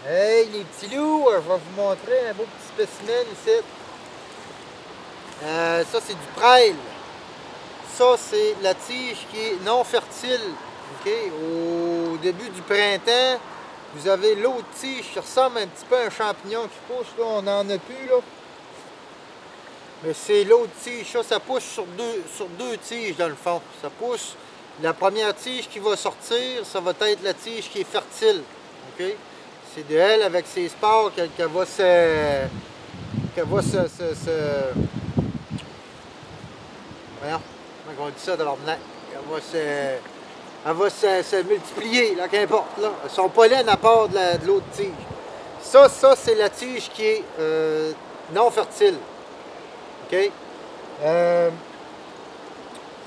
Hey les petits loups, je vais vous montrer un beau petit spécimen ici. Ça c'est du prêle. Ça c'est la tige qui est non fertile. Okay? Au début du printemps, vous avez l'autre tige qui ressemble un petit peu à un champignon qui pousse. Là, on n'en a plus là. Mais c'est l'autre tige. Ça pousse sur deux tiges dans le fond. Ça pousse. La première tige qui va sortir, ça va être la tige qui est fertile. Okay? C'est de elle, avec ses spores, qu'elle va se... Voyons, comment on dit ça dans l'ordinaire? Elle va se multiplier, là, qu'importe, là. Son pollen à part de l'autre tige. Ça c'est la tige qui est non fertile. OK?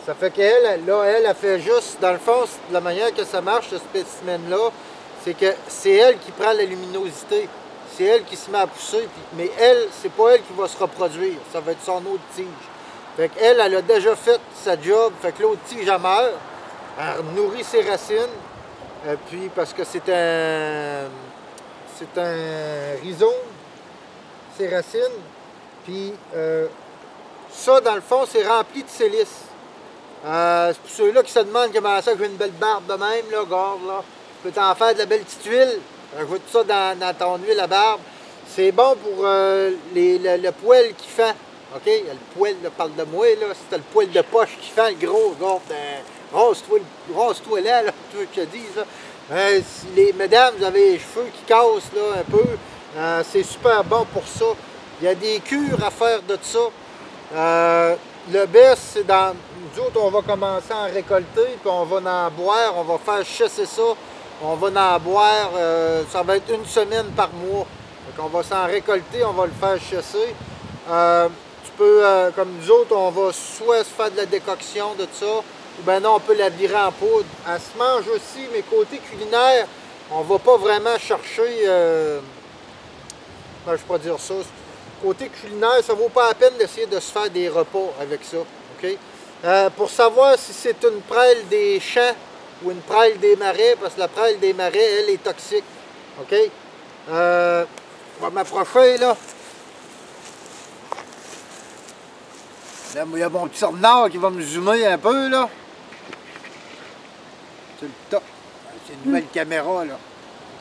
Ça fait qu'elle, là, elle fait juste, dans le fond, de la manière que ça marche, ce spécimen-là, c'est que c'est elle qui prend la luminosité. C'est elle qui se met à pousser, mais elle, c'est pas elle qui va se reproduire. Ça va être son autre tige. Fait qu'elle, elle a déjà fait sa job. Fait que l'autre tige, elle meurt. Elle nourrit ses racines. Puis, parce que c'est un rhizome, ses racines. Puis, ça, dans le fond, c'est rempli de silice. C'est pour ceux-là qui se demandent comment ça que j'ai une belle barbe de même, là, regarde, là. Tu peux t'en faire de la belle petite huile. Ajoute ça dans ton huile à barbe. C'est bon pour le poil qui fend. OK? Le poil, là, parle de moi, là. C'est le poil de poche qui fend, le gros. Regarde, rase-toi là, tu veux que je te dise, là. Si mesdames, vous avez les cheveux qui cassent, là, un peu. C'est super bon pour ça. Il y a des cures à faire de ça. Le best, c'est dans... Nous autres, on va commencer à en récolter, puis on va en boire, on va faire chasser ça. On va en boire, ça va être une semaine par mois. Donc on va s'en récolter, on va le faire chasser. Tu peux, comme nous autres, on va soit se faire de la décoction de ça, ou bien non, on peut la virer en poudre. Elle se mange aussi, mais côté culinaire, on va pas vraiment chercher... je peux pas dire ça. Côté culinaire, ça vaut pas la peine d'essayer de se faire des repas avec ça. Okay? Pour savoir si c'est une prêle des champs ou une prêle des marais, parce que la prêle des marais, elle, est toxique. OK? On va m'approcher, là. Là, il y a mon petit renard qui va me zoomer un peu, là. C'est le top. C'est une nouvelle caméra, là.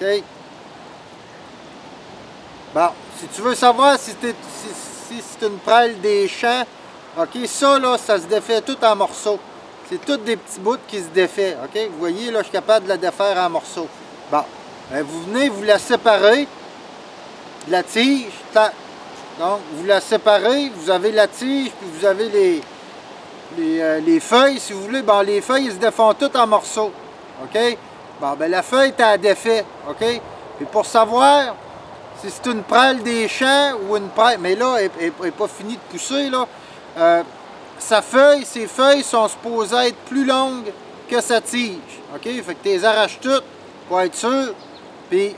OK? Bon, si tu veux savoir si c'est une prêle des champs, OK, ça, là, ça se défait tout en morceaux. C'est tous des petits bouts qui se défait. OK? Vous voyez, là, je suis capable de la défaire en morceaux. Bon, ben, vous venez, vous la séparez de la tige. Donc, vous la séparez, vous avez la tige, puis vous avez les feuilles, si vous voulez. Bon, les feuilles, ils se défont toutes en morceaux. OK? Bon, ben, la feuille, t'as défait. OK? Puis pour savoir si c'est une prêle des champs ou une prêle... Mais là, elle n'est pas finie de pousser, là. Ses feuilles sont supposées être plus longues que sa tige. OK? Fait que tu les arraches toutes pour être sûr. Puis,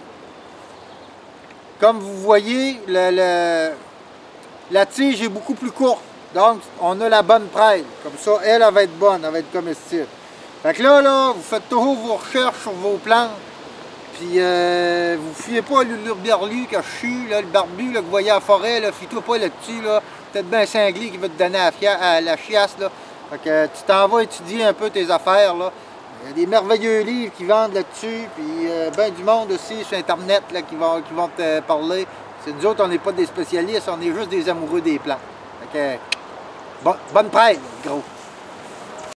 comme vous voyez, la tige est beaucoup plus courte. Donc, on a la bonne prêle. Comme ça, elle va être bonne, elle va être comestible. Fait que là, vous faites toujours vos recherches sur vos plantes. Puis, vous fiez pas l'urberlu que je suis, là, le barbu là, que vous voyez à la forêt, là, fie-toi pas là-dessus, là. Peut-être bien un cinglé qui va te donner à la chiasse, là. Fait que tu t'en vas étudier un peu tes affaires, là. Il y a des merveilleux livres qui vendent là-dessus, puis ben du monde aussi sur Internet, là, qui vont te parler. C'est nous autres, on n'est pas des spécialistes, on est juste des amoureux des plantes. Fait que, bonne prêle, gros.